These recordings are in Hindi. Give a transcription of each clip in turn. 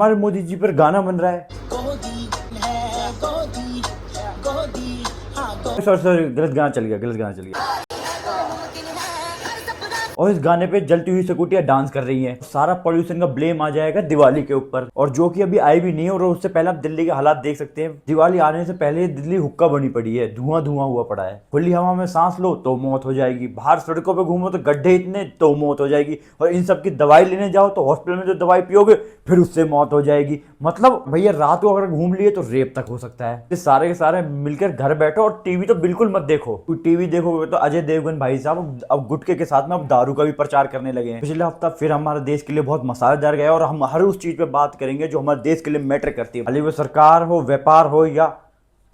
हमारे मोदी जी पर गाना बन रहा है। सॉरी सॉरी, गलत गाना चल गया, गलत गाना चल गया। और इस गाने पे जलती हुई स्कूटियां डांस कर रही हैं। सारा पॉल्यूशन का ब्लेम आ जाएगा दिवाली के ऊपर, और जो कि अभी आई भी नहीं है। और उससे पहले आप दिल्ली के हालात देख सकते हैं। दिवाली आने से पहले दिल्ली हुक्का बनी पड़ी है, धुआं धुआं हुआ पड़ा है। खुली हवा में सांस लो तो मौत हो जाएगी, बाहर सड़कों पे घूमो तो गड्ढे इतने तो मौत हो जाएगी, और इन सब की दवाई लेने जाओ तो हॉस्पिटल में जो दवाई पियोगे फिर उससे मौत हो जाएगी। मतलब भैया रात को अगर घूम लिए तो रेप तक हो सकता है। ये सारे के सारे मिलकर घर बैठो और टीवी तो बिल्कुल मत देखो। टीवी देखोगे तो अजय देवगन भाई साहब अब गुटखे के साथ में अब दारू का भी प्रचार करने लगे हैं। पिछले हफ्ता फिर हमारे देश के लिए बहुत मसालेदार गया, और हम हर उस चीज पे बात करेंगे जो हमारे देश के लिए मैटर करती है, भले वो सरकार हो, व्यापार हो या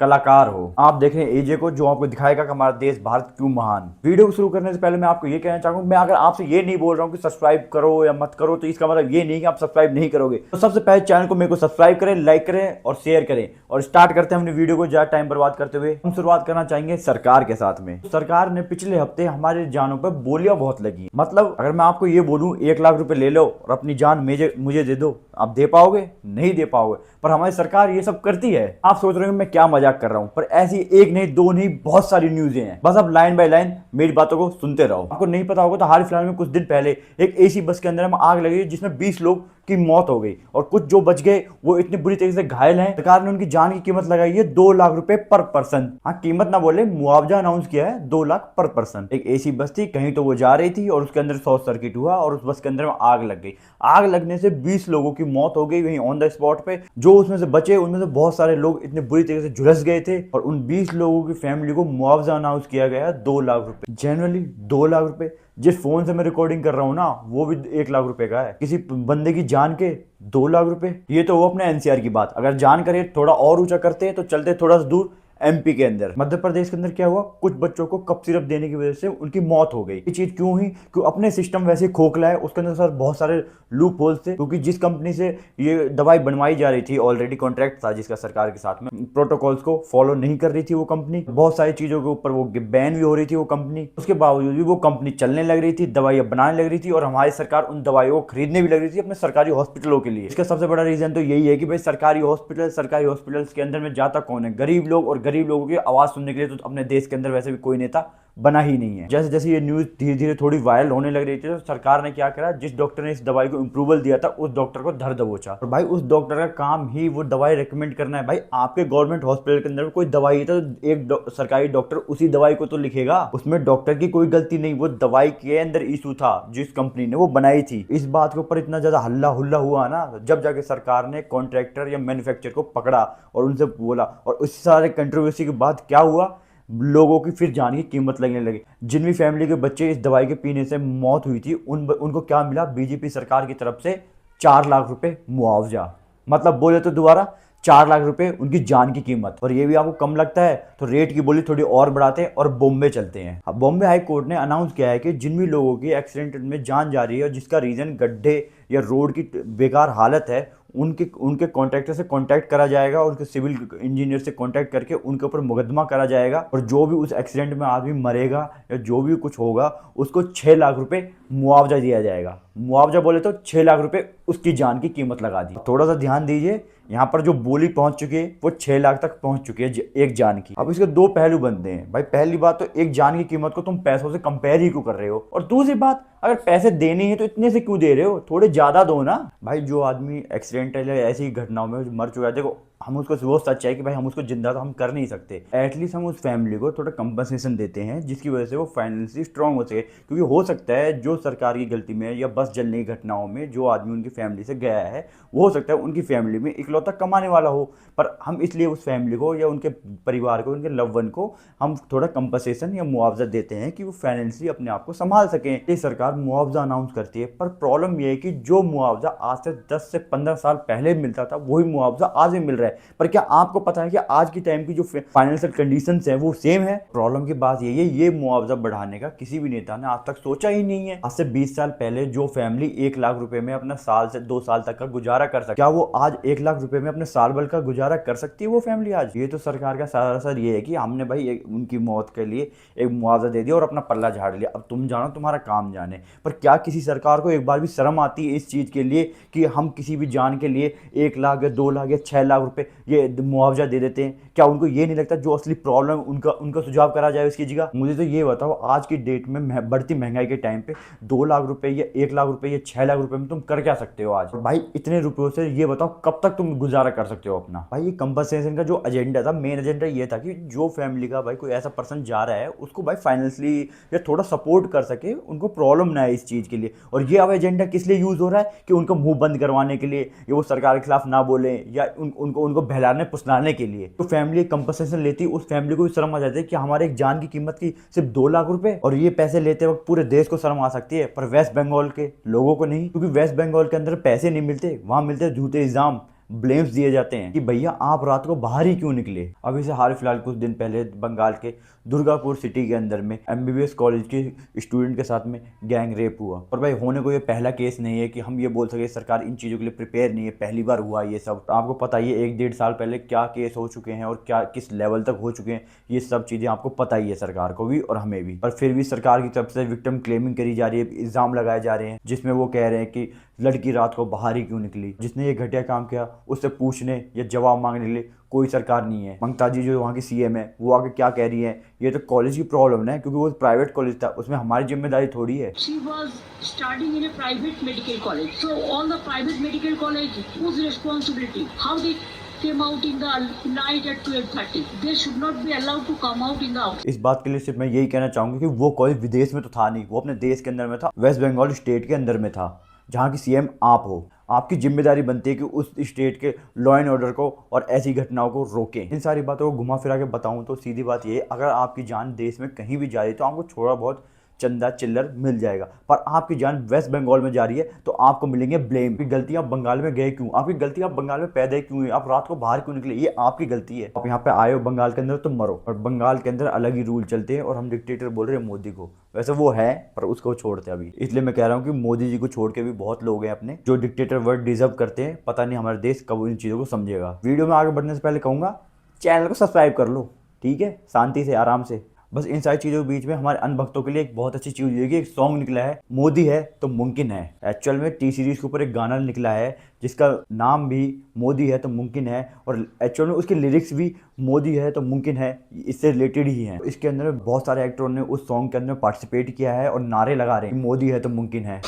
कलाकार हो। आप देख रहे हैं एजे को, जो आपको दिखाएगा कि हमारा देश भारत क्यों महान। वीडियो को शुरू करने से पहले मैं आपको ये कहना चाहूंगा, मैं अगर आपसे ये नहीं बोल रहा हूँ कि सब्सक्राइब करो या मत करो, तो इसका मतलब ये नहीं कि आप सब्सक्राइब नहीं करोगे। तो सबसे पहले चैनल को मेरे को सब्सक्राइब करें, लाइक करें और शेयर करें। और स्टार्ट करते हैं अपनी वीडियो को ज्यादा टाइम बर्बाद करते हुए। हम शुरुआत करना चाहेंगे सरकार के साथ में। सरकार ने पिछले हफ्ते हमारे जानों पर बोलियां बहुत लगी। मतलब अगर मैं आपको ये बोलूं 1 लाख रुपए ले लो और अपनी जान मुझे दे दो, आप दे पाओगे? नहीं दे पाओगे। पर हमारी सरकार ये सब करती है। आप सोच रहे हो मैं क्या मजाक कर रहा हूं, पर ऐसी एक नहीं, दो नहीं, बहुत सारी न्यूज़ें हैं। बस आप लाइन बाय लाइन मेरी बातों को सुनते रहो। आपको नहीं पता होगा तो हाल फिलहाल में कुछ दिन पहले एक एसी बस के अंदर में आग लगी जिसमें 20 लोग की मौत हो गई, और कुछ जो बच गए वो इतनी बुरी तरीके से घायल हैं। सरकार ने उनकी जान की कीमत लगाई है 2 लाख रुपए पर पर्सन। हाँ, कीमत ना बोले, मुआवजा अनाउंस किया है 2 लाख पर पर्सन। एक एसी बस थी, कहीं तो वो जा रही थी और उसके अंदर शॉर्ट सर्किट हुआ और उस बस के अंदर में आग लग गई। आग लगने से 20 लोगों की मौत हो गई वहीं ऑन द स्पॉट पे। जो उसमें से बचे उनमें से बहुत सारे लोग इतने बुरी तरीके से झुलस गए थे, और उन 20 लोगों की फैमिली को मुआवजा अनाउंस किया गया 2 लाख रुपए। जनरली 2 लाख रुपए, जिस फोन से मैं रिकॉर्डिंग कर रहा हूं ना वो भी 1 लाख रुपए का है। किसी बंदे की जान के 2 लाख रुपए, ये तो वो अपने एनसीआर की बात। अगर जान करे थोड़ा और ऊंचा करते तो चलते थोड़ा सा दूर एमपी के अंदर, मध्य प्रदेश के अंदर क्या हुआ, कुछ बच्चों को कफ सिरप देने की वजह से उनकी मौत हो गई। ये चीज क्यों हुई? क्यों? अपने सिस्टम वैसे खोखला है, उसके अंदर सर बहुत सारे लूप होल्स थे। क्योंकि जिस कंपनी से ये दवाई बनवाई जा रही थी, ऑलरेडी कॉन्ट्रैक्ट था जिसका सरकार के साथ में, प्रोटोकॉल्स को फॉलो नहीं कर रही थी वो कंपनी। बहुत सारी चीजों के ऊपर वो बैन भी हो रही थी वो कंपनी। उसके बावजूद भी वो कंपनी चलने लग रही थी, दवाइयां बनाने लग रही थी, और हमारी सरकार उन दवाइयों को खरीदने भी लग रही थी अपने सरकारी हॉस्पिटलों के लिए। इसका सबसे बड़ा रीजन तो यही है कि भाई सरकारी हॉस्पिटल्स के अंदर में जाता कौन है? गरीब लोग, और गरीब लोगों की आवाज सुनने के लिए तो अपने देश के अंदर वैसे भी कोई नेता बना ही नहीं है। जैसे जैसे ये न्यूज धीरे धीरे थोड़ी वायरल होने लग रही थी, तो सरकार ने क्या करा, जिस डॉक्टर ने इस दवाई को अप्रूवल दिया था उस डॉक्टर को धर दबोचा। और भाई उस डॉक्टर का काम ही वो दवाई रेकमेंड करना है। भाई आपके गवर्नमेंट हॉस्पिटल के अंदर कोई दवाई है तो एक सरकारी डॉक्टर उसी दवाई को तो लिखेगा, उसमें डॉक्टर की कोई गलती नहीं। वो दवाई के अंदर इशू था जिस कंपनी ने वो बनाई थी। इस बात के ऊपर इतना ज्यादा हल्ला हुल्ला हुआ ना, जब जाके सरकार ने कॉन्ट्रैक्टर या मैन्युफैक्चर को पकड़ा और उनसे बोला, और उस सारे कंट्रोवर्सी के बाद क्या हुआ, लोगों की फिर जान की कीमत लगने लगी। जिन भी फैमिली के बच्चे इस दवाई के पीने से मौत हुई थी उनको क्या मिला? बीजेपी सरकार की तरफ से 4 लाख रुपए मुआवजा। मतलब बोले तो दोबारा 4 लाख रुपए उनकी जान की कीमत। और ये भी आपको कम लगता है तो रेट की बोली थोड़ी और बढ़ाते हैं और बॉम्बे चलते हैं। अब बॉम्बे हाई कोर्ट ने अनाउंस किया है कि जिन भी लोगों की एक्सीडेंट में जान जा रही है और जिसका रीजन गड्ढे या रोड की बेकार हालत है, उनके कॉन्ट्रैक्टर से कांटेक्ट करा जाएगा, और उनके सिविल इंजीनियर से कांटेक्ट करके उनके ऊपर मुकदमा करा जाएगा, और जो भी उस एक्सीडेंट में आदमी मरेगा या जो भी कुछ होगा उसको 6 लाख रुपए मुआवजा दिया जाएगा। मुआवजा बोले तो 6 लाख रुपए उसकी जान की कीमत लगा दी। थोड़ा सा ध्यान दीजिए, यहाँ पर जो बोली पहुंच चुकी है वो 6 लाख तक पहुंच चुकी है एक जान की। अब इसके दो पहलू बनते हैं भाई। पहली बात तो एक जान की कीमत को तुम पैसों से कंपेयर ही क्यों कर रहे हो, और दूसरी बात अगर पैसे देने हैं तो इतने से क्यों दे रहे हो, थोड़े ज्यादा दो ना भाई। जो आदमी एक्सीडेंटल या ऐसी घटनाओं में मर चुका है, देखो हम उसको वो सच है कि भाई हम उसको जिंदा तो हम कर नहीं सकते, एटलीस्ट हम उस फैमिली को थोड़ा कंपनसेशन देते हैं जिसकी वजह से वो फाइनेंशियली स्ट्रांग हो सके। क्योंकि हो सकता है जो सरकार की गलती में या बस जलने की घटनाओं में जो आदमी उनकी फैमिली से गया है, वो हो सकता है उनकी फैमिली में इकलौता कमाने वाला हो, पर हम इसलिए उस फैमिली को या उनके परिवार को, उनके लव वन को हम थोड़ा कंपनसेशन या मुआवजा देते हैं कि वो फाइनेंशियली अपने आप को संभाल सकें। ये सरकार मुआवजा अनाउंस करती है, पर प्रॉब्लम ये है कि जो मुआवजा आज से 10 से 15 साल पहले मिलता था वही मुआवजा आज भी मिल रहा है। पर क्या आपको पता है कि आज की टाइम की जो फाइनेंशियल कंडीशंस हैं वो सेम है? प्रॉब्लम की बात यही है, ये मुआवजा बढ़ाने का किसी भी नेता ने आज तक सोचा ही नहीं है। आज से 20 साल पहले जो फैमिली 1 लाख रुपए में अपना साल से 2 साल तक का गुजारा कर सकती, क्या वो आज 1 लाख रुपए में अपने साल भर का गुजारा कर सकती है वो फैमिली आज? ये तो सरकार का सारा असर ये है कि हमने भाई उनकी मौत के लिए एक मुआवजा दे दिया और अपना पल्ला झाड़ लिया, अब तुम जानो तुम्हारा काम जाने। पर क्या किसी सरकार को एक बार भी शर्म आती है इस चीज के लिए कि हम किसी भी जान नुकसान के लिए 1 लाख या 2 लाख या 6 लाख रुपए ये मुआवजा दे देते हैं? क्या उनको ये नहीं लगता जो असली प्रॉब्लम उनका उनका सुझाव करा जाए उसकी जगह? मुझे तो ये बताओ, आज की डेट में बढ़ती महंगाई के टाइम पे 2 लाख रुपए या 1 लाख रुपए या 6 लाख रुपए में तुम कर क्या सकते हो आज? भाई इतने रुपयों से ये बताओ कब तक तुम गुजारा कर सकते हो अपना? भाई ये कंपनसेशन का जो एजेंडा था, मेन एजेंडा ये था कि जो फैमिली का भाई कोई ऐसा पर्सन जा रहा है उसको भाई फाइनेंशियली या थोड़ा सपोर्ट कर सके, उनको प्रॉब्लम ना है इस चीज़ के लिए। और ये अब एजेंडा किस लिए यूज़ हो रहा है कि उनका मुंह बंद करवाने के लिए, या वो सरकार के खिलाफ ना बोले, या उनको बहलाने फुसलाने के लिए। तो फैमिली कंपनसेशन लेती, उस फैमिली को भी शर्म आ जाती है कि हमारे एक जान की कीमत की सिर्फ 2 लाख रुपए, और ये पैसे लेते वक्त पूरे देश को शर्म आ सकती है, पर वेस्ट बंगाल के लोगों को नहीं, क्योंकि वेस्ट बंगाल के अंदर पैसे नहीं मिलते, वहां मिलते झूठे इल्जाम, ब्लेम्स दिए जाते हैं कि भैया आप रात को बाहर ही क्यों निकले। अभी से हाल फिलहाल कुछ दिन पहले बंगाल के दुर्गापुर सिटी के अंदर में MBBS कॉलेज के स्टूडेंट के साथ में गैंग रेप हुआ। पर भाई होने को ये पहला केस नहीं है कि हम ये बोल सके सरकार इन चीज़ों के लिए प्रिपेयर नहीं है, पहली बार हुआ ये सब। तो आपको पता ही है 1-1.5 साल पहले क्या केस हो चुके हैं और क्या किस लेवल तक हो चुके हैं, ये सब चीज़ें आपको पता ही है, सरकार को भी और हमें भी। पर फिर भी सरकार की तरफ से विक्टिम क्लेमिंग करी जा रही है, इल्ज़ाम लगाए जा रहे हैं, जिसमें वो कह रहे हैं कि लड़की रात को बाहर ही क्यों निकली। जिसने ये घटिया काम किया उससे पूछने या जवाब मांगने के लिए कोई सरकार नहीं है। ममता जी जो वहाँ की CM है, वो आके क्या कह रही है, ये तो कॉलेज की प्रॉब्लम है, क्योंकि वो प्राइवेट कॉलेज था, उसमें हमारी जिम्मेदारी थोड़ी है। She was studying in a private medical college. So all the private medical college, whose responsibility? How they came out in the night at 12:30? They should not be allowed to come out in the out. इस बात के लिए सिर्फ मैं यही कहना चाहूंगा कि वो कॉलेज विदेश में तो था नहीं, वो अपने देश के अंदर में था, वेस्ट बंगाल स्टेट के अंदर में था, जहाँ की CM आप हो। आपकी जिम्मेदारी बनती है कि उस स्टेट के लॉ एंड ऑर्डर को और ऐसी घटनाओं को रोकें। इन सारी बातों को घुमा फिरा के बताऊं तो सीधी बात ये, अगर आपकी जान देश में कहीं भी जा रही है तो आपको थोड़ा बहुत चंदा चिल्लर मिल जाएगा, पर आपकी जान वेस्ट बंगाल में जा रही है तो आपको मिलेंगे ब्लेम। आपकी गलती, आप बंगाल में गए क्यों, आपकी गलती आप बंगाल में पैदा क्यों हुए, आप रात को बाहर क्यों निकले, ये आपकी गलती है। आप यहाँ पे आए हो बंगाल के अंदर तो मरो, और बंगाल के अंदर अलग ही रूल चलते हैं, और हम डिक्टेटर बोल रहे हैं मोदी को। वैसे वो है पर उसको छोड़ते अभी, इसलिए मैं कह रहा हूँ कि मोदी जी को छोड़ के भी बहुत लोग हैं अपने जो डिक्टेटर वर्ड डिजर्व करते हैं। पता नहीं हमारा देश कब इन चीज़ों को समझेगा। वीडियो में आगे बढ़ने से पहले कहूँगा चैनल को सब्सक्राइब कर लो, ठीक है, शांति से आराम से। बस इन सारी चीज़ों के बीच में हमारे अनभक्तों के लिए एक बहुत अच्छी चीज़ है कि एक सॉन्ग निकला है, मोदी है तो मुमकिन है। एक्चुअल में T सीरीज के ऊपर एक गाना निकला है जिसका नाम भी मोदी है तो मुमकिन है, और एक्चुअल में उसके लिरिक्स भी मोदी है तो मुमकिन है इससे रिलेटेड ही हैं। इसके अंदर बहुत सारे एक्टरों ने उस सॉन्ग के अंदर पार्टिसिपेट किया है और नारे लगा रहे हैं मोदी है तो मुमकिन है,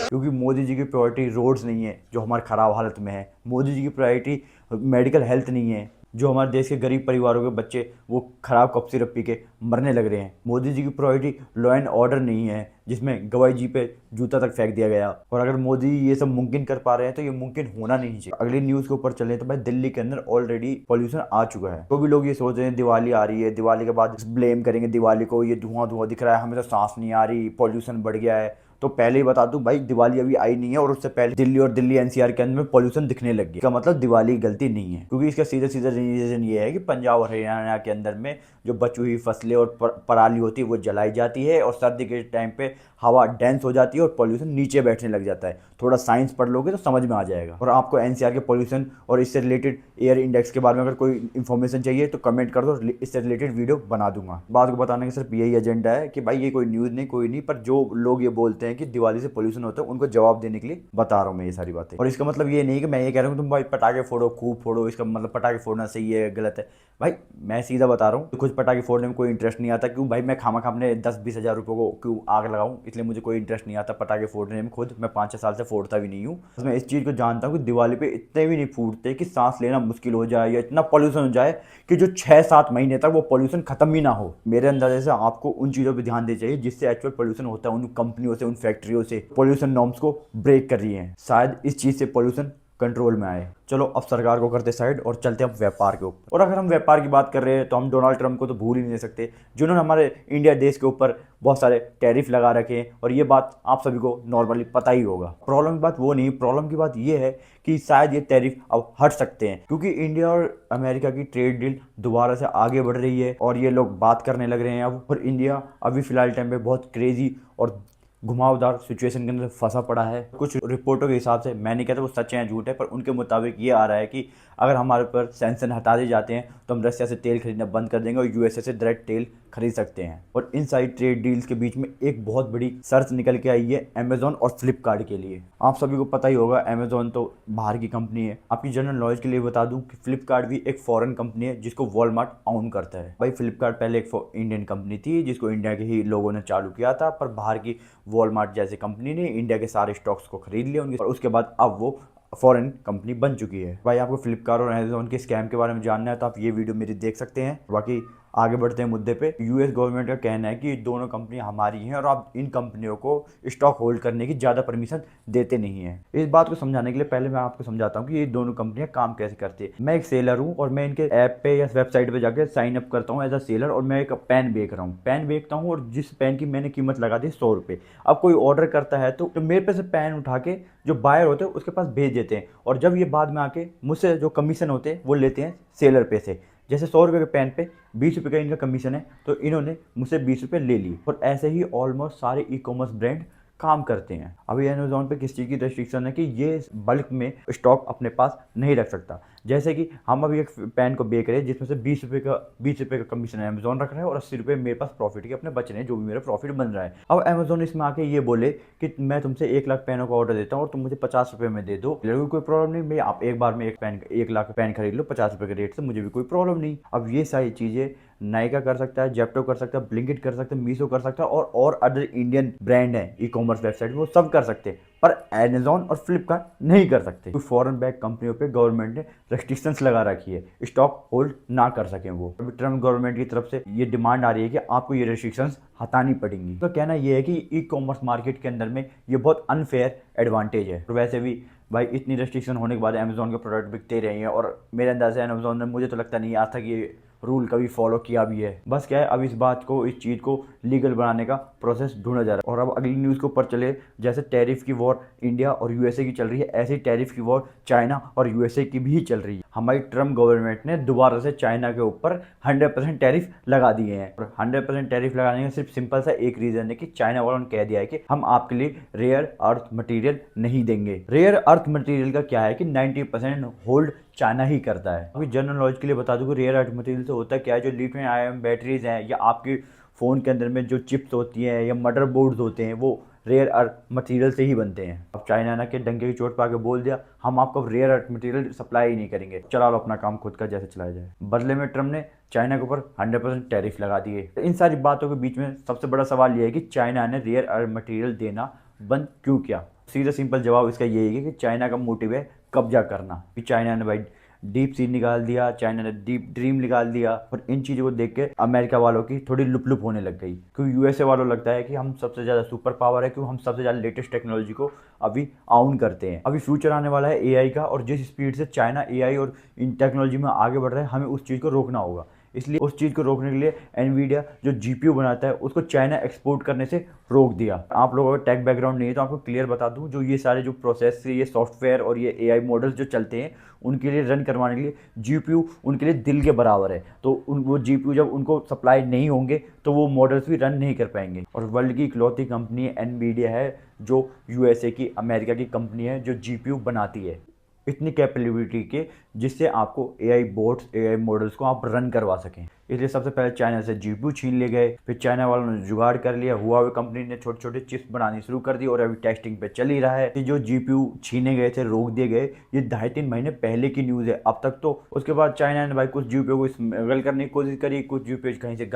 क्योंकि मोदी जी की प्रायोरिटी रोड्स नहीं है जो हमारे ख़राब हालत में है, मोदी जी की प्रायोरिटी मेडिकल हेल्थ नहीं है जो हमारे देश के गरीब परिवारों के बच्चे वो खराब कफ सिरप पी के मरने लग रहे हैं, मोदी जी की प्रायोरिटी लॉ एंड ऑर्डर नहीं है जिसमें गवाई जी पे जूता तक फेंक दिया गया। और अगर मोदी ये सब मुमकिन कर पा रहे हैं तो ये मुमकिन होना नहीं चाहिए। अगली न्यूज़ के ऊपर चले तो भाई दिल्ली के अंदर ऑलरेडी पॉल्यूशन आ चुका है। तो भी लोग ये सोच रहे हैं दिवाली आ रही है, दिवाली के बाद ब्लेम करेंगे दिवाली को, ये धुआं धुआं दिख रहा है, हमें तो सांस नहीं आ रही, पॉल्यूशन बढ़ गया है। तो पहले ही बता दूं भाई, दिवाली अभी आई नहीं है और उससे पहले दिल्ली और दिल्ली NCR के अंदर में पॉल्यूशन दिखने लग गया। इसका मतलब दिवाली की गलती नहीं है, क्योंकि इसका सीधा सीधा रीजन ये है कि पंजाब और हरियाणा के अंदर में जो बची हुई फसलें और पराली होती है वो जलाई जाती है, और सर्दी के टाइम पे हवा डेंस हो जाती है और पॉल्यूशन नीचे बैठने लग जाता है। थोड़ा साइंस पढ़ लोगे तो समझ में आ जाएगा। और आपको NCR के पॉल्यूशन और इससे रिलेटेड एयर इंडेक्स के बारे में अगर कोई इन्फॉर्मेशन चाहिए तो कमेंट कर दो, इससे रिलेटेड वीडियो बना दूंगा। बात को बताने का सिर्फ यही एजेंडा है कि भाई ये कोई न्यूज़ नहीं, कोई नहीं, पर जो लोग ये बोलते हैं कि दिवाली से पॉल्यूशन होता है उनको जवाब देने के लिए बता रहा हूँ मैं ये सारी बातें। और इसका मतलब ये नहीं कि मैं ये कह रहा हूँ तुम भाई पटाखे फोड़ो, खूब फोड़ो, इसका मतलब पटाखे फोड़ना सही है गलत है। भाई मैं सीधा बता रहा हूँ, तो कुछ पटाखे फोड़ने में कोई इंटरेस्ट नहीं आता, क्यों भाई मैं खामा अपने 10-20 हज़ार रुपये को क्यों आग लगाऊं, इसलिए मुझे कोई इंटरेस्ट नहीं आता पटाखे फोड़ने में। खुद मैं 5-6 साल से फोड़ता भी नहीं हूँ। मैं इस चीज़ को जानता हूँ कि दिवाली पे इतने भी नहीं फूटते कि सांस लेना मुश्किल हो जाए या इतना पॉल्यूशन हो जाए कि जो 6-7 महीने तक वो पॉल्यूशन खत्म ही ना हो। मेरे अंदाजे से आपको उन चीज़ों पर ध्यान देना चाहिए जिससे एक्चुअल पॉल्यूशन होता है, उन कंपनियों से, उन फैक्ट्रियों से पॉल्यूशन नॉर्म्स को ब्रेक कर रही हैं। शायद इस चीज़ से पॉल्यूशन कंट्रोल में आए। चलो अब सरकार को करते साइड और चलते हैं व्यापार के ऊपर। और अगर हम व्यापार की बात कर रहे हैं तो हम डोनाल्ड ट्रंप को तो भूल ही नहीं सकते, जिन्होंने हमारे इंडिया देश के ऊपर बहुत सारे टैरिफ लगा रखे हैं, और ये बात आप सभी को नॉर्मली पता ही होगा। प्रॉब्लम की बात वो नहीं, प्रॉब्लम की बात ये है कि शायद ये टैरिफ अब हट सकते हैं, क्योंकि इंडिया और अमेरिका की ट्रेड डील दोबारा से आगे बढ़ रही है और ये लोग बात करने लग रहे हैं अब। और इंडिया अभी फिलहाल टाइम पे बहुत क्रेजी और घुमावदार सिचुएशन के अंदर फंसा पड़ा है। कुछ रिपोर्टों के हिसाब से, मैं नहीं कहता वो सच है या झूठ है, पर उनके मुताबिक ये आ रहा है कि अगर हमारे ऊपर सैंक्शन हटा दिए जाते हैं तो हम रशिया से तेल खरीदना बंद कर देंगे और USA से डायरेक्ट तेल खरीद सकते हैं। और इन सारी ट्रेड डील्स के बीच में एक बहुत बड़ी सर्च निकल के आई है अमेजोन और फ्लिपकार्ट के लिए। आप सभी को पता ही होगा अमेजोन तो बाहर की कंपनी है। आपकी जनरल नॉलेज के लिए बता दूं कि फ्लिपकार्ट भी एक फॉरेन कंपनी है जिसको वॉलमार्ट ओन करता है। भाई फ्लिपकार्ट पहले एक इंडियन कंपनी थी जिसको इंडिया के ही लोगों ने चालू किया था, पर बाहर की वॉलमार्ट जैसी कंपनी ने इंडिया के सारे स्टॉक्स को खरीद लिया और उसके बाद अब वो फॉरेन कंपनी बन चुकी है। भाई आपको फ्लिपकार्ट और अमेजोन के स्कैम के बारे में जानना है तो आप ये वीडियो मेरी देख सकते हैं। बाकी आगे बढ़ते हैं मुद्दे पे। यूएस गवर्नमेंट का कहना है कि दोनों कंपनियां हमारी हैं और आप इन कंपनियों को स्टॉक होल्ड करने की ज़्यादा परमिशन देते नहीं हैं। इस बात को समझाने के लिए पहले मैं आपको समझाता हूँ कि ये दोनों कंपनियां काम कैसे करती है। मैं एक सेलर हूँ और मैं इनके ऐप पे या वेबसाइट पे जाकर साइन अप करता हूँ एज अ सेलर, और मैं एक पेन बेच रहा हूँ। पेन बेचता हूँ और जिस पेन की मैंने कीमत लगा दी 100 रुपये। अब कोई ऑर्डर करता है तो मेरे पे से पेन उठा के जो बायर होते हैं उसके पास भेज देते हैं, और जब ये बाद में आके मुझसे जो कमीशन होते हैं वो लेते हैं सेलर पे से। जैसे 100 रुपये के पेन पे 20 रुपये का इनका कमीशन है, तो इन्होंने मुझसे 20 रुपये ले लिए। और ऐसे ही ऑलमोस्ट सारे ई कॉमर्स ब्रांड काम करते हैं। अभी अमेजोन पे किस चीज़ की रेस्ट्रिक्शन है कि ये बल्क में स्टॉक अपने पास नहीं रख सकता। जैसे कि हम अभी एक पेन को बेच रहे हैं जिसमें से 20 रुपये का कमीशन अमेजोन रख रहा है और 80 रुपये मेरे पास प्रॉफिट के अपने बच रहे हैं, जो भी मेरा प्रॉफिट बन रहा है। अब अमेजोन इसमें आके ये बोले कि मैं तुमसे 1 लाख पेनों का ऑर्डर देता हूँ और तुम मुझे 50 रुपये में दे दो, कोई प्रॉब्लम नहीं। भाई आप एक बार में 1 लाख पेन खरीद लो 50 रुपये के रेट से, मुझे भी कोई प्रॉब्लम नहीं। अब ये सारी चीज़ें नायका कर सकता है, जेप्टो कर सकता है, ब्लिंकिट कर सकता है, मीशो कर सकता है और अदर इंडियन ब्रांड है ई कॉमर्स वेबसाइट वो सब कर सकते हैं, पर अमेजोन और फ्लिपकार्ट नहीं कर सकते। कोई फॉरेन बैक कंपनियों पे गवर्नमेंट ने रेस्ट्रिक्शंस लगा रखी है, स्टॉक होल्ड ना कर सकें वो। अभी ट्रम्प गवर्नमेंट की तरफ से ये डिमांड आ रही है कि आपको ये रेस्ट्रिक्शंस हटानी पड़ेंगी। तो कहना ये है कि ई कॉमर्स मार्केट के अंदर में ये बहुत अनफेयर एडवांटेज है। और वैसे भी भाई इतनी रेस्ट्रिक्शन होने के बाद अमेजोन के प्रोडक्ट बिकते रहे हैं, और मेरे अंदाज़ से अमेजोन ने, मुझे तो लगता नहीं आज तक ये रूल कभी फॉलो किया भी है। बस क्या है, अब इस बात को, इस चीज़ को लीगल बनाने का प्रोसेस ढूंढा जा रहा है। और अब अगली न्यूज़ के ऊपर चले, जैसे टैरिफ की वॉर इंडिया और यूएसए की चल रही है, ऐसी टैरिफ की वॉर चाइना और यूएसए की भी चल रही है। हमारी ट्रम्प गवर्नमेंट ने दोबारा से चाइना के ऊपर 100% टैरिफ लगा दिए हैं। और 100% टैरिफ लगाने का सिर्फ सिंपल सा एक रीज़न है कि चाइना वालों ने कह दिया है कि हम आपके लिए रेयर अर्थ मटेरियल नहीं देंगे। रेयर अर्थ मटेरियल का क्या है कि 90% होल्ड चाइना ही करता है। अभी जनरल नॉलेज के लिए बता दूं कि रेयर अर्थ मटेरियल से होता क्या है, जो लिथियम आयन बैटरीज हैं या आपके फ़ोन के अंदर में जो चिप्स होती हैं या मदरबोर्ड्स होते हैं, वो रेयर अर्थ मटेरियल से ही बनते हैं। अब चाइना ने के डंके की चोट पा के बोल दिया हम आपको रेयर अर्थ मटेरियल सप्लाई ही नहीं करेंगे, चला लो अपना काम खुद का जैसे चलाया जाए। बदले में ट्रम्प ने चाइना के ऊपर 100% टैरिफ लगा दिए। तो इन सारी बातों के बीच में सबसे बड़ा सवाल यह है कि चाइना ने रेयर अर्थ मटेरियल देना बंद क्यों किया। सीधा सिंपल जवाब इसका यही है कि चाइना का मोटिव है कब्जा करना। कि चाइना ने भाई डीप सी निकाल दिया, चाइना ने डीप ड्रीम निकाल दिया, और इन चीज़ों को देख के अमेरिका वालों की थोड़ी लुप लुप होने लग गई। क्योंकि यूएसए वालों लगता है कि हम सबसे ज़्यादा सुपर पावर है, क्योंकि हम सबसे ज़्यादा लेटेस्ट टेक्नोलॉजी को अभी आउन करते हैं। अभी फ्यूचर आने वाला है एआई का, और जिस स्पीड से चाइना एआई और इन टेक्नोलॉजी में आगे बढ़ रहा है, हमें उस चीज़ को रोकना होगा। इसलिए उस चीज़ को रोकने के लिए एनवीडिया जो जीपीयू बनाता है उसको चाइना एक्सपोर्ट करने से रोक दिया। आप लोगों का टेक बैकग्राउंड नहीं है तो आपको क्लियर बता दूं, जो ये सारे जो प्रोसेस, ये सॉफ्टवेयर और ये एआई मॉडल्स जो चलते हैं उनके लिए रन करवाने के लिए जीपीयू उनके लिए दिल के बराबर है। तो वो जीपीयू जब उनको सप्लाई नहीं होंगे तो वो मॉडल्स भी रन नहीं कर पाएंगे। और वर्ल्ड की इकलौती कंपनी एनवीडिया है जो यूएसए की, अमेरिका की कंपनी है जो जीपीयू बनाती है इतनी कैपेबिलिटी के, जिससे आपको एआई बोट्स, एआई मॉडल्स को आप रन करवा सकें। इसलिए सबसे पहले चाइना से जीपीयू छीन ले गए, फिर चाइना वालों ने जुगाड़ कर लिया, हुआवे कंपनी ने छोटे छोटे चिप्स बनानी शुरू कर दी और अभी टेस्टिंग पे चल ही रहा है। जो जीपीयू छीने गए थे, रोक दिए गए, ये 2.5-3 महीने पहले की न्यूज़ है अब तक तो। उसके बाद चाइना ने भाई कुछ जीपीयू को स्मगल करने की कोशिश करी, कुछ जीपीयू कहीं से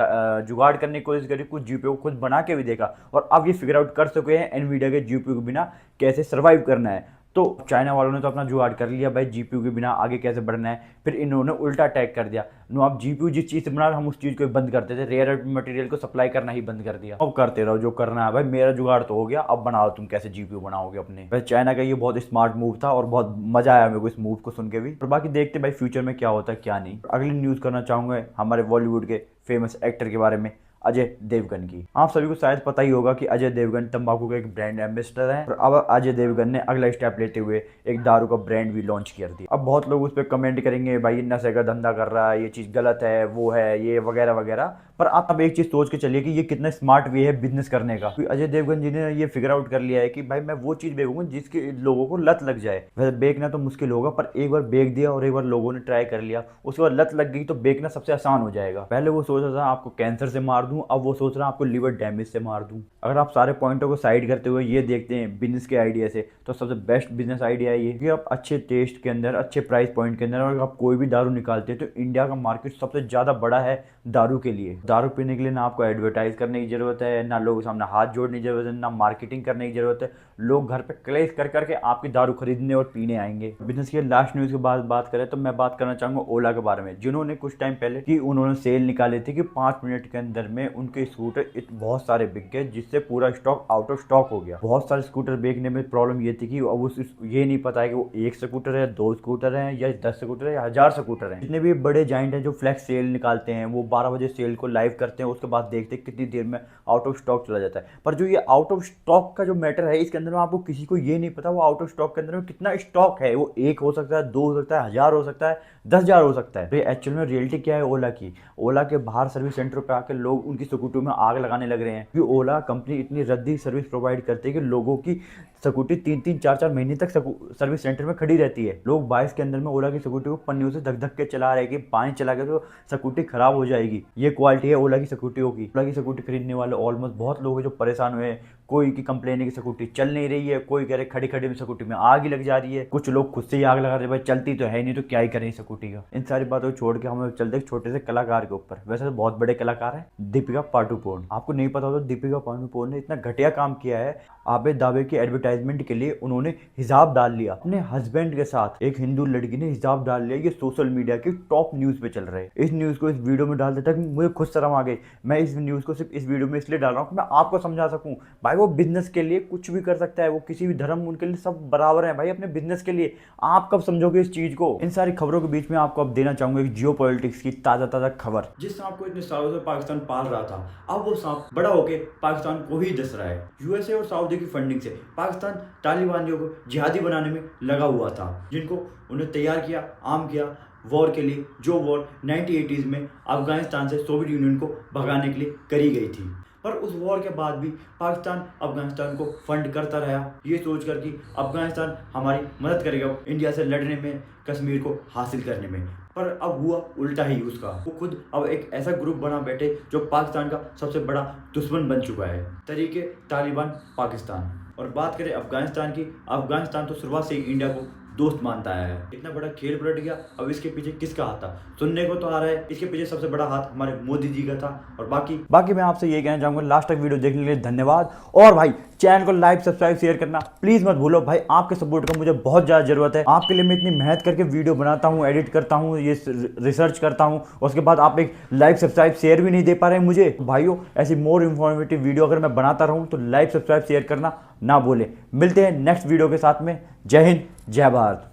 जुगाड़ करने की कोशिश करी, कुछ जीपीयू को खुद बना के भी देखा, और अब ये फिगर आउट कर चुके हैं एनवीडिया के जीपीयू के बिना कैसे सर्वाइव करना है। तो चाइना वालों ने तो अपना जुगाड़ कर लिया भाई, जीपीयू के बिना आगे कैसे बढ़ना है। फिर इन्होंने उल्टा अटैक कर दिया, नो आप जीपीयू जिस चीज़ से बना हम उस चीज़ को बंद करते थे, रेयर अर्थ मटेरियल को सप्लाई करना ही बंद कर दिया। अब करते रहो जो करना है भाई, मेरा जुगाड़ तो हो गया, अब बनाओ तुम कैसे जीपीयू बनाओगे अपने। भाई चाइना का ये बहुत स्मार्ट मूव था और बहुत मजा आया मेरे को इस मूव को सुन के भी। और बाकी देखते भाई फ्यूचर में क्या होता है क्या नहीं। अगली न्यूज़ करना चाहूँगा हमारे बॉलीवुड के फेमस एक्टर के बारे में, अजय देवगन की। आप सभी को शायद पता ही होगा कि अजय देवगन तंबाकू का एक ब्रांड एम्बेसडर है, और अब अजय देवगन ने अगला स्टेप लेते हुए एक दारू का ब्रांड भी लॉन्च कर दिया। अब बहुत लोग उस पर कमेंट करेंगे भाई ये नशे का धंधा कर रहा है, ये चीज़ गलत है, वो है ये वगैरह वगैरह, पर आप अब एक चीज़ सोच के चलिए कि ये कितना स्मार्ट वे है बिजनेस करने का। अजय देवगन जी ने ये फिगर आउट कर लिया है कि भाई मैं वो चीज़ बेचूंगा जिसके लोगों को लत लग जाए। वैसे बेचना तो मुश्किल होगा, पर एक बार बेच दिया और एक बार लोगों ने ट्राई कर लिया, उसके बाद लत लग गई तो बेचना सबसे आसान हो जाएगा। पहले वो सोचा था आपको कैंसर से मार दूं, अब वो सोच रहा है आपको लीवर डैमेज से मार दूं। अगर आप सारे पॉइंटों को साइड करते हुए ये देखते हैं बिजनेस के आइडिया से, तो सबसे बेस्ट बिजनेस आइडिया है ये कि आप अच्छे टेस्ट के अंदर, अच्छे प्राइस पॉइंट के अंदर अगर आप कोई भी दारू निकालते हैं, तो इंडिया का मार्केट सबसे ज़्यादा बड़ा है दारू के लिए। दारू पीने के लिए ना आपको एडवर्टाइज करने की जरूरत है, ना लोगों के सामने हाथ जोड़ने की जरूरत है, ना मार्केटिंग करने की जरूरत है। लोग घर पे क्लेश कर करके आपकी दारू खरीदने और पीने आएंगे। बिजनेस की लास्ट न्यूज़ के बाद बात करें तो मैं बात करना चाहूँगा ओला के बारे में, जिन्होंने कुछ टाइम पहले कि उन्होंने सेल निकाली थी कि 5 मिनट के अंदर में उनके स्कूटर बहुत सारे बिक गए, जिससे पूरा स्टॉक आउट ऑफ स्टॉक हो गया। बहुत सारे स्कूटर बेचने में प्रॉब्लम ये थी कि अब उस ये नहीं पता है कि वो 1 स्कूटर है, 2 स्कूटर है, या 10 स्कूटर है, या 1000 स्कूटर है। जितने भी बड़े जाइंट हैं जो फ्लैक्स सेल निकालते हैं, वो 12 बजे सेल को लाइव करते हैं, उसके बाद देखते हैं कितनी देर में आउट ऑफ स्टॉक चला जाता है। पर जो ये आउट ऑफ स्टॉक का जो मैटर है, इसके अंदर में आपको किसी को ये नहीं पता वो आउट ऑफ स्टॉक के अंदर में कितना स्टॉक है। वो 1 हो सकता है, 2 हो सकता है, 1000 हो सकता है, 10,000 हो सकता है। तो एक्चुअल में रियलिटी क्या है ओला की? ओला के बाहर सर्विस सेंटर पे आके लोग उनकी स्कूटी में आग लगाने लग रहे हैं, क्योंकि ओला कंपनी इतनी रद्दी सर्विस प्रोवाइड करती है कि लोगों की स्कूटी 3-3, 4-4 महीने तक सर्विस सेंटर में खड़ी रहती है। लोग 22 के अंदर में ओला की स्कूटी को पन्नियों से धक धक के चला रहे हैं कि पानी चला गया तो स्कूटी खराब हो जाएगी। ये क्वालिटी है ओला की स्कूटियों की। ओला की स्कूटी खरीदने वाले ऑलमोस्ट बहुत लोग हैं जो परेशान हुए हैं। कोई की कंप्लेन है कि स्कूटी चल नहीं रही है, कोई कह रहे खड़ी खड़ी में स्कूटी में आग ही लग जा रही है, कुछ लोग खुद से ही आग लगा रहे हैं, भाई चलती तो है नहीं तो क्या ही करें स्कूटी का। इन सारी बातों को छोड़ के हम चलते हैं छोटे से कलाकार के ऊपर। वैसे तो बहुत बड़े कलाकार हैं, दीपिका पादुकोण। आपको नहीं पता हो तो दीपिका पादुकोण ने इतना घटिया काम किया है, आबे दावे की एडवर्टाइजमेंट के लिए उन्होंने हिजाब डाल लिया अपने हस्बैंड के साथ। एक हिंदू लड़की ने हिजाब डाल लिया, ये सोशल मीडिया की टॉप न्यूज पे चल रहे हैं। इस न्यूज को इस वीडियो में डाल देता कि मुझे खुद शर्म आ गई। मैं इस न्यूज को सिर्फ इस वीडियो में इसलिए डाल रहा हूँ कि मैं आपको समझा सकूं, भाई वो बिजनेस के लिए कुछ भी कर सकता है, वो किसी भी धर्म, उनके लिए सब बराबर है भाई, अपने बिजनेस के लिए। आप कब समझोगे इस चीज को? इन सारी खबरों के बीच में आपको अब देना चाहूंगा एक जियो पॉलिटिक्स की ताजा खबर। जिस सांप को इतने सालों से पाकिस्तान पाल रहा था, अब वो सांप बड़ा होके पाकिस्तान को ही डस रहा है। यूएसए और सऊदी की फंडिंग से पाकिस्तान तालिबानियों को जिहादी बनाने में लगा हुआ था, जिनको उन्हें तैयार किया, आम किया वॉर के लिए, जो वॉर 1980s में अफगानिस्तान से सोवियत यूनियन को भगाने के लिए करी गई थी। पर उस वॉर के बाद भी पाकिस्तान अफगानिस्तान को फंड करता रहा, ये सोचकर कि अफगानिस्तान हमारी मदद करेगा इंडिया से लड़ने में, कश्मीर को हासिल करने में। पर अब हुआ उल्टा ही उसका। वो खुद अब एक ऐसा ग्रुप बना बैठे जो पाकिस्तान का सबसे बड़ा दुश्मन बन चुका है, तरीके तालिबान पाकिस्तान। और बात करें अफगानिस्तान की, अफगानिस्तान तो शुरुआत से ही इंडिया को दोस्त मानता है। इतना बड़ा खेल पलट गया, अब इसके पीछे किसका हाथ था? सुनने को तो आ रहा है इसके पीछे सबसे बड़ा हाथ हमारे मोदी जी का था। और बाकी मैं आपसे ये कहना चाहूंगा, लास्ट तक वीडियो देखने के लिए धन्यवाद। और भाई चैनल को लाइक, सब्सक्राइब, शेयर करना प्लीज मत भूलो भाई, आपके सपोर्ट का मुझे बहुत ज्यादा जरूरत है। आपके लिए मैं इतनी मेहनत करके वीडियो बनाता हूँ, एडिट करता हूँ, ये रिसर्च करता हूँ, उसके बाद आप एक लाइक, सब्सक्राइब, शेयर भी नहीं दे पा रहे हैं मुझे। भाइयों ऐसी मोर इन्फॉर्मेटिव वीडियो अगर मैं बनाता रहूँ तो लाइक, सब्सक्राइब, शेयर करना ना भूले। मिलते हैं नेक्स्ट वीडियो के साथ में। जय हिंद, जय भारत।